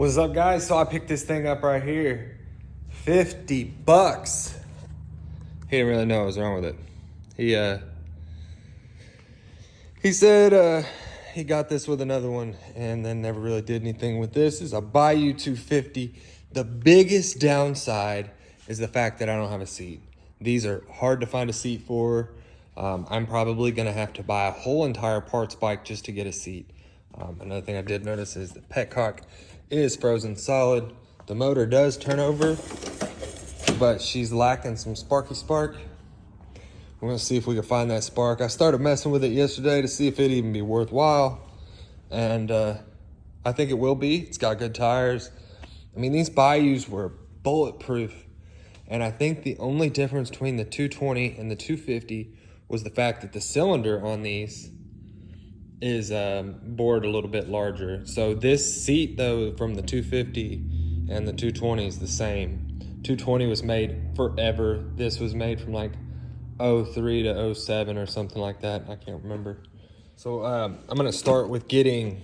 What's up, guys? So I picked this thing up right here. 50 bucks. He didn't really know what was wrong with it. He said he got this with another one and then never really did anything with this. It's a Bayou 250. The biggest downside is the fact that I don't have a seat. These are hard to find a seat for. I'm probably gonna have to buy a whole entire parts bike just to get a seat. Another thing I did notice is the petcock is frozen solid. The motor does turn over, but she's lacking some sparky spark. We're gonna see if we can find that spark. I started messing with it yesterday to see if it'd even be worthwhile. And I think it will be. It's got good tires. I mean, these Bayous were bulletproof. And I think the only difference between the 220 and the 250 was the fact that the cylinder on these is bored a little bit larger. So this seat though from the 250 and the 220 is the same. 220 was made forever. This was made from like 03 to 07 or something like that. I can't remember. So I'm gonna start with getting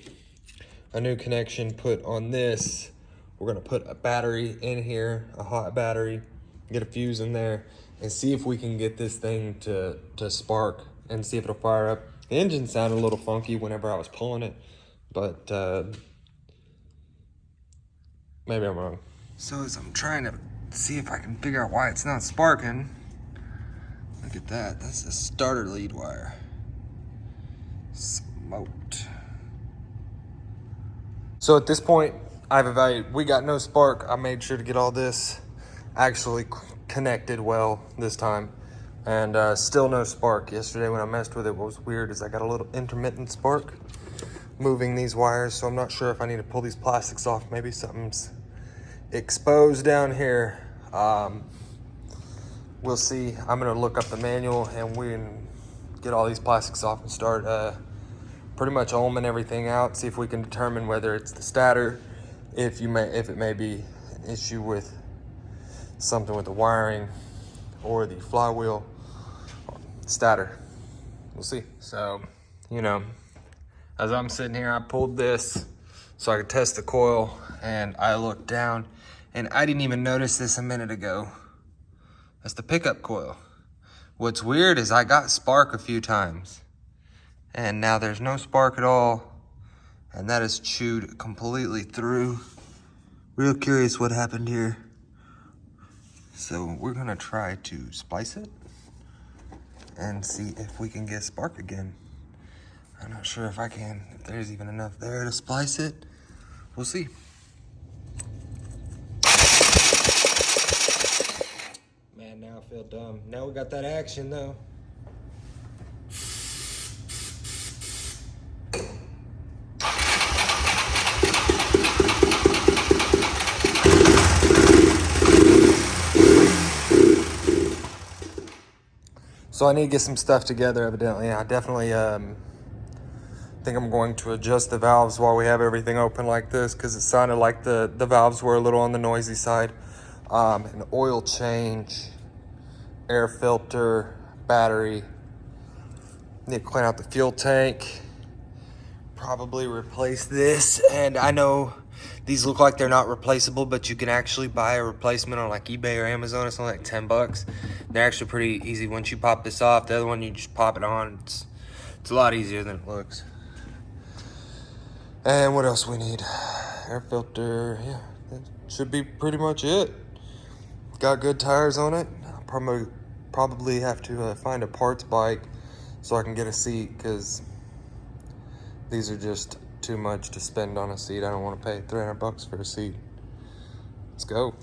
a new connection put on this. We're gonna put a battery in here, a hot battery, get a fuse in there, and see if we can get this thing to spark and see if it'll fire up. The engine sounded a little funky whenever I was pulling it, but maybe I'm wrong. So as I'm trying to see if I can figure out why it's not sparking, look at that, that's the starter lead wire. Smoked. So at this point, I've evaluated, we got no spark. I made sure to get all this actually connected well this time. And still no spark. Yesterday when I messed with it, what was weird is I got a little intermittent spark moving these wires. So I'm not sure if I need to pull these plastics off. Maybe something's exposed down here. We'll see. I'm gonna look up the manual and we can get all these plastics off and start pretty much ohming everything out. See if we can determine whether it's the stator, if it may be an issue with something with the wiring or the flywheel. Stator. We'll see. So, you know, as I'm sitting here, I pulled this so I could test the coil, and I looked down and I didn't even notice this a minute ago. That's the pickup coil. What's weird is I got spark a few times and now there's no spark at all, and that is chewed completely through. Real curious what happened here. So we're gonna try to splice it and see if we can get spark again. I'm not sure if I can, if there's even enough there to splice it. We'll see. Man, now I feel dumb. Now we got that action though. So I need to get some stuff together, evidently. I definitely think I'm going to adjust the valves while we have everything open like this, because it sounded like the valves were a little on the noisy side. An oil change, air filter, battery. Need to clean out the fuel tank. Probably replace this. And I know these look like they're not replaceable, but you can actually buy a replacement on like eBay or Amazon. It's only like 10 bucks. They're actually pretty easy. Once you pop this off, the other one you just pop it on. It's a lot easier than it looks. And what else we need? Air filter, yeah, that should be pretty much it. Got good tires on it. I'll probably have to find a parts bike so I can get a seat, because these are just too much to spend on a seat. I don't want to pay 300 bucks for a seat. Let's go.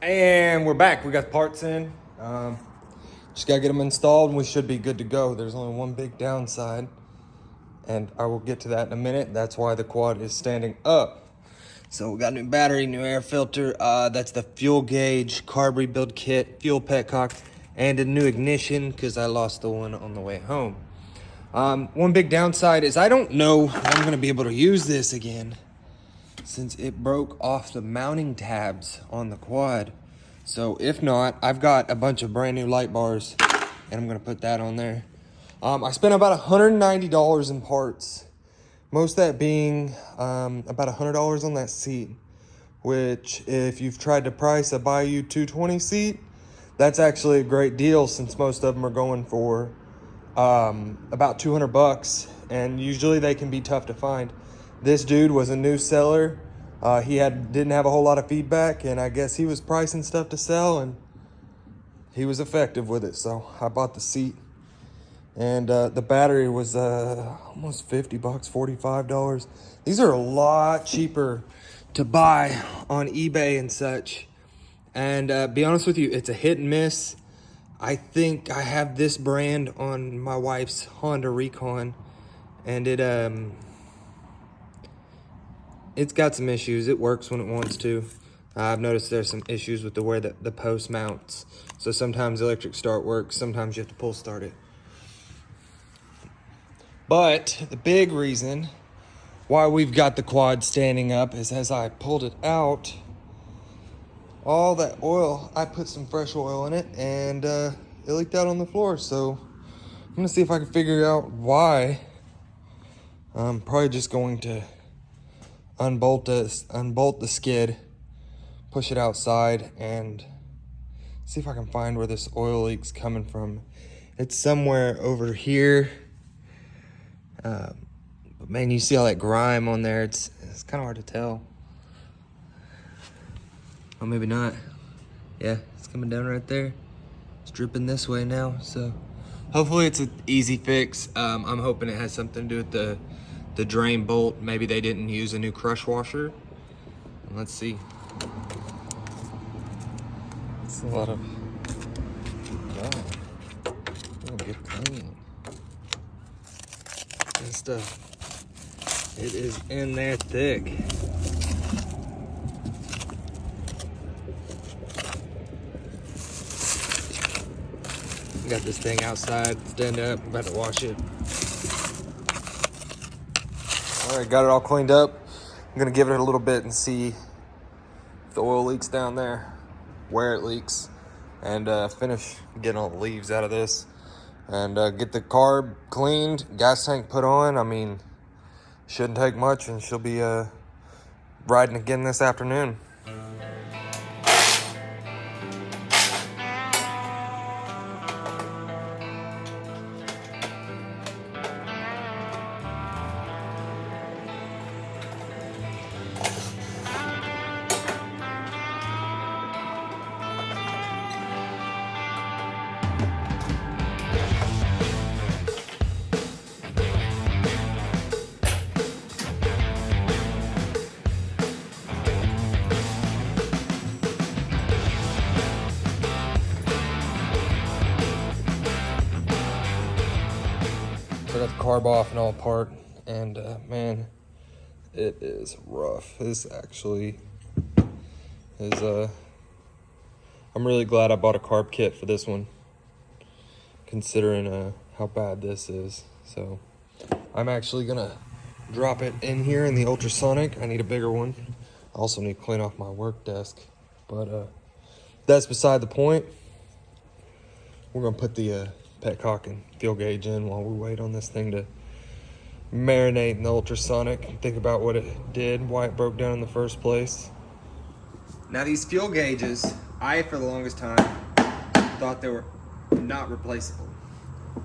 And we're back. We got the parts in. Just gotta get them installed and we should be good to go. There's only one big downside, and I will get to that in a minute. That's why the quad is standing up. So we got a new battery, new air filter. That's the fuel gauge, carb rebuild kit, fuel petcock, and a new ignition because I lost the one on the way home. One big downside is I don't know how I'm gonna be able to use this again since it broke off the mounting tabs on the quad. So if not, I've got a bunch of brand new light bars and I'm gonna put that on there. I spent about $190 in parts. Most of that being about $100 on that seat. which if you've tried to price a Bayou 220 seat, that's actually a great deal since most of them are going for about 200 bucks, and usually they can be tough to find. This dude was a new seller. He didn't have a whole lot of feedback, and I guess he was pricing stuff to sell, and he was effective with it. So I bought the seat, and the battery was almost 50 bucks, $45. These are a lot cheaper to buy on eBay and such. And be honest with you, it's a hit and miss. I think I have this brand on my wife's Honda Recon, and it's got some issues. It works when it wants to. I've noticed there's some issues with the way that the post mounts. So sometimes electric start works, sometimes you have to pull start it. But the big reason why we've got the quad standing up is as I pulled it out, all that oil, I put some fresh oil in it, and it leaked out on the floor. So I'm gonna see if I can figure out why. I'm probably just going to unbolt the skid, push it outside, and see if I can find where this oil leak's coming from. It's somewhere over here. But man, you see all that grime on there. It's kind of hard to tell. Oh, maybe not. Yeah, it's coming down right there. It's dripping this way now, so hopefully it's an easy fix. I'm hoping it has something to do with the drain bolt. Maybe they didn't use a new crush washer. Let's see. It's a lot of get clean and stuff. It is in there thick. Got this thing outside, stand up, about to wash it. All right, got it all cleaned up. I'm gonna give it a little bit and see if the oil leaks down there, where it leaks, and finish getting all the leaves out of this, and get the carb cleaned, gas tank put on. I mean, shouldn't take much, and she'll be riding again this afternoon. So I got the carb off and all apart, and man, it is rough. This actually is I'm really glad I bought a carb kit for this one, considering how bad this is. So I'm actually gonna drop it in here in the ultrasonic. I need a bigger one. I also need to clean off my work desk, but that's beside the point. We're gonna put the petcock and fuel gauge in while we wait on this thing to marinate in the ultrasonic and think about what it did, why it broke down in the first place. Now these fuel gauges, I for the longest time thought they were not replaceable.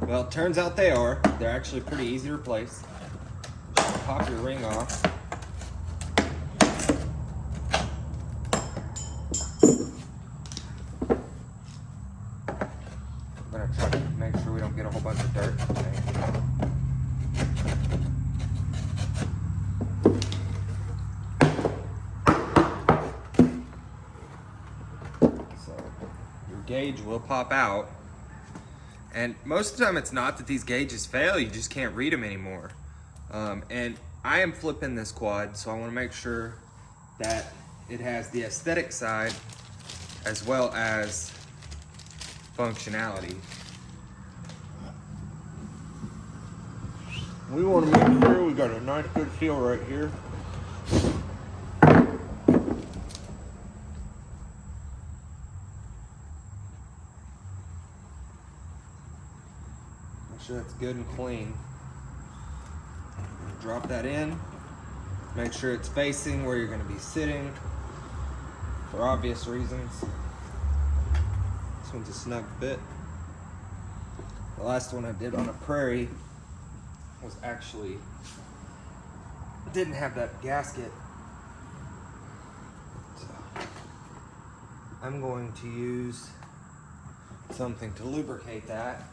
Well, it turns out they are. They're actually pretty easy to replace. Just pop your ring off. I'm gonna try to make sure we don't get a whole bunch of dirt today. So your gauge will pop out. And most of the time it's not that these gauges fail, you just can't read them anymore. And I am flipping this quad, so I want to make sure that it has the aesthetic side as well as functionality. We want to make sure we got a nice good feel right here. Make sure that's good and clean. Drop that in. Make sure it's facing where you're going to be sitting. for obvious reasons. This one's a snug fit. The last one I did on a prairie was actually, didn't have that gasket. So I'm going to use something to lubricate that.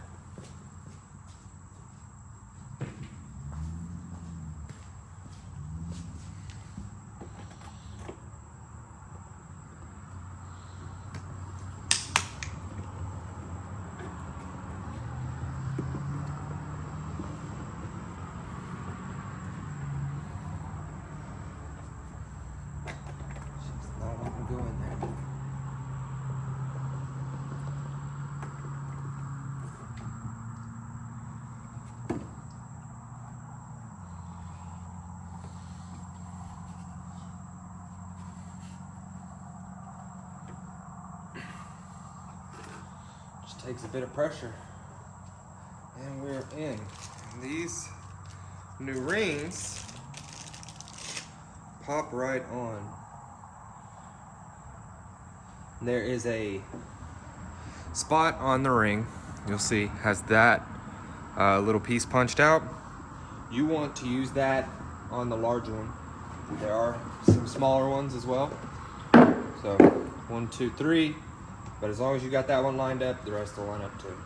Go in there. Just takes a bit of pressure, and we're in. And these new rings pop right on. There is a spot on the ring, you'll see, has that little piece punched out. You want to use that on the large one. There are some smaller ones as well. So 1, 2, 3, but as long as you got that one lined up, the rest will line up too.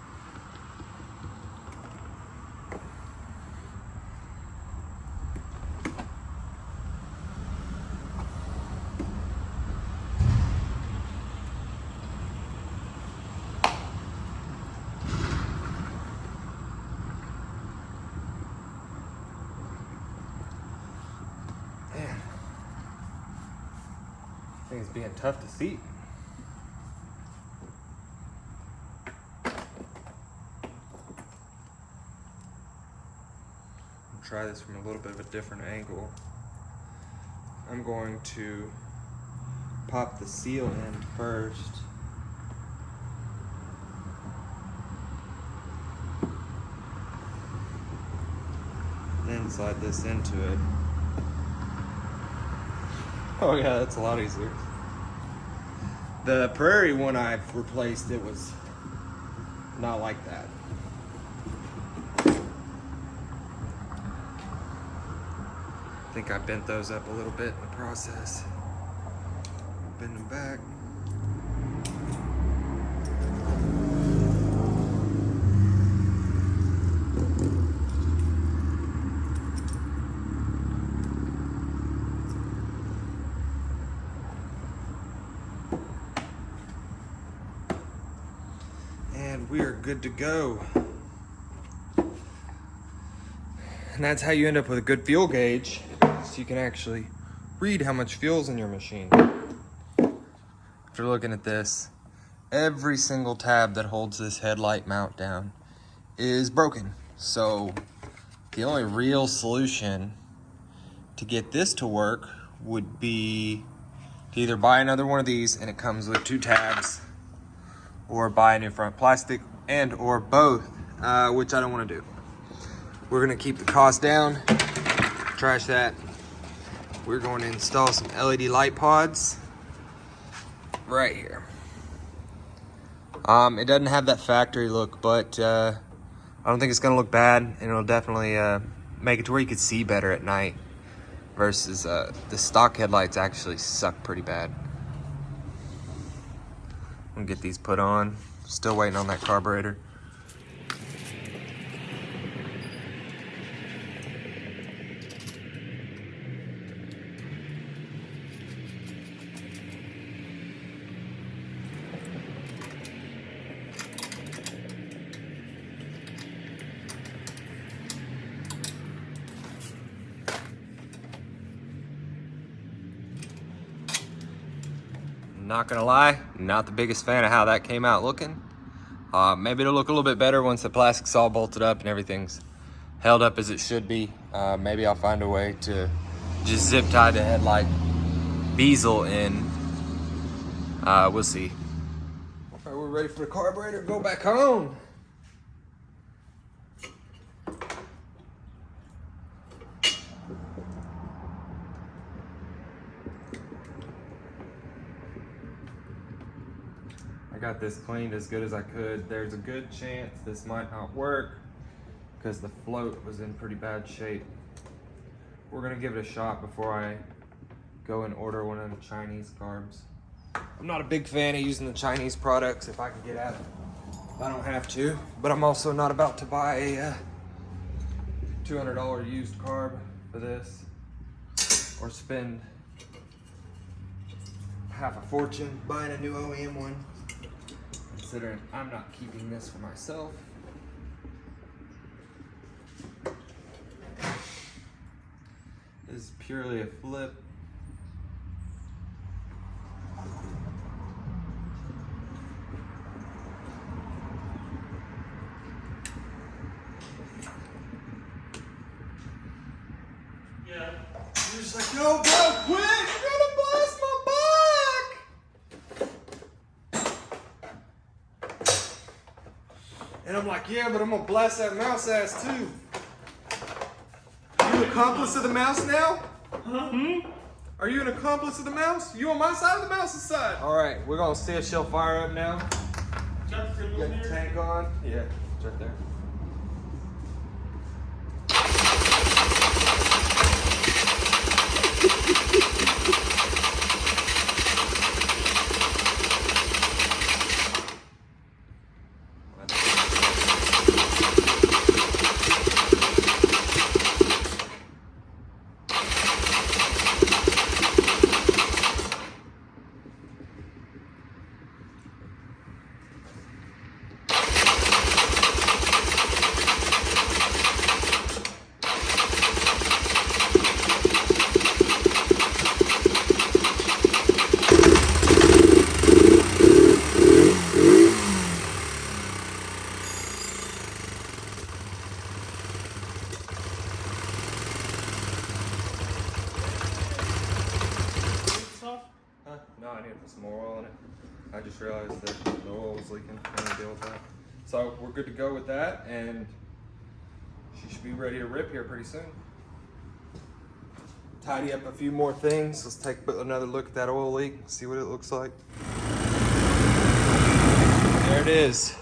Thing's being tough to see. I'll try this from a little bit of a different angle. I'm going to pop the seal in first. Then slide this into it. Oh yeah, that's a lot easier. The prairie one I've replaced, it was not like that. I think I bent those up a little bit in the process. Bend them back. And we are good to go. And that's how you end up with a good fuel gauge, so you can actually read how much fuel's in your machine. After looking at this, every single tab that holds this headlight mount down is broken. So the only real solution to get this to work would be to either buy another one of these and it comes with 2 tabs, or buy a new front plastic, and or both, which I don't want to do. We're gonna keep the cost down, trash that. We're going to install some LED light pods right here. It doesn't have that factory look, but I don't think it's gonna look bad, and it'll definitely make it to where you could see better at night versus the stock headlights actually suck pretty bad. I'm gonna get these put on. Still waiting on that carburetor. Not gonna lie, not the biggest fan of how that came out looking. Maybe it'll look a little bit better once the plastic's all bolted up and everything's held up as it should be. Maybe I'll find a way to just zip tie the headlight bezel in. We'll see. All right, we're ready for the carburetor to go back home. I got this cleaned as good as I could. There's a good chance this might not work because the float was in pretty bad shape. We're gonna give it a shot before I go and order one of the Chinese carbs. I'm not a big fan of using the Chinese products if I can get at it. I don't have to, but I'm also not about to buy a $200 used carb for this or spend half a fortune buying a new OEM one, considering I'm not keeping this for myself. This is purely a flip. Yeah. You're just like, yo, bro, quick! You're gonna blast my back! And I'm like, yeah, but I'm gonna blast that mouse ass too. Are you an accomplice of the mouse now? Are you an accomplice of the mouse? You on my side or the mouse's side? All right, we're gonna see if she'll fire up now. Got the tank on? Yeah, it's right there. No, I need to put some more oil in it. I just realized that the oil was leaking. I need to deal with that. So we're good to go with that, and she should be ready to rip here pretty soon. Tidy up a few more things. Let's take another look at that oil leak, see what it looks like. There it is.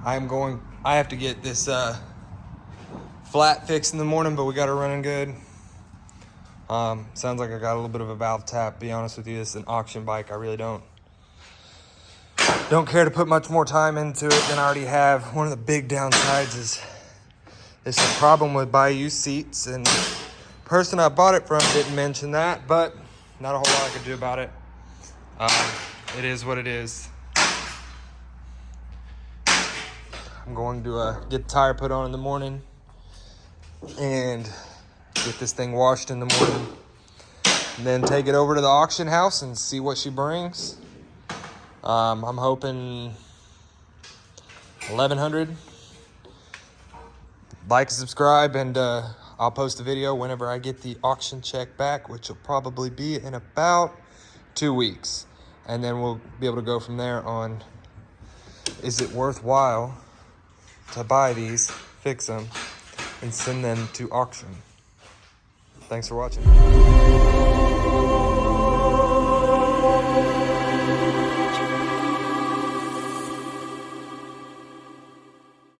I have to get this flat fixed in the morning, but we got it running good. Sounds like I got a little bit of a valve tap. Be honest with you, this is an auction bike. I really don't care to put much more time into it than I already have. One of the big downsides is it's a problem with Bayou seats, and the person I bought it from didn't mention that, but not a whole lot I could do about it. It is what it is. I'm going to get the tire put on in the morning and get this thing washed in the morning, and then take it over to the auction house and see what she brings. I'm hoping 1,100. Like and subscribe, and I'll post a video whenever I get the auction check back, which will probably be in about 2 weeks. And then we'll be able to go from there on, is it worthwhile to buy these, fix them, and send them to auction. Thanks for watching.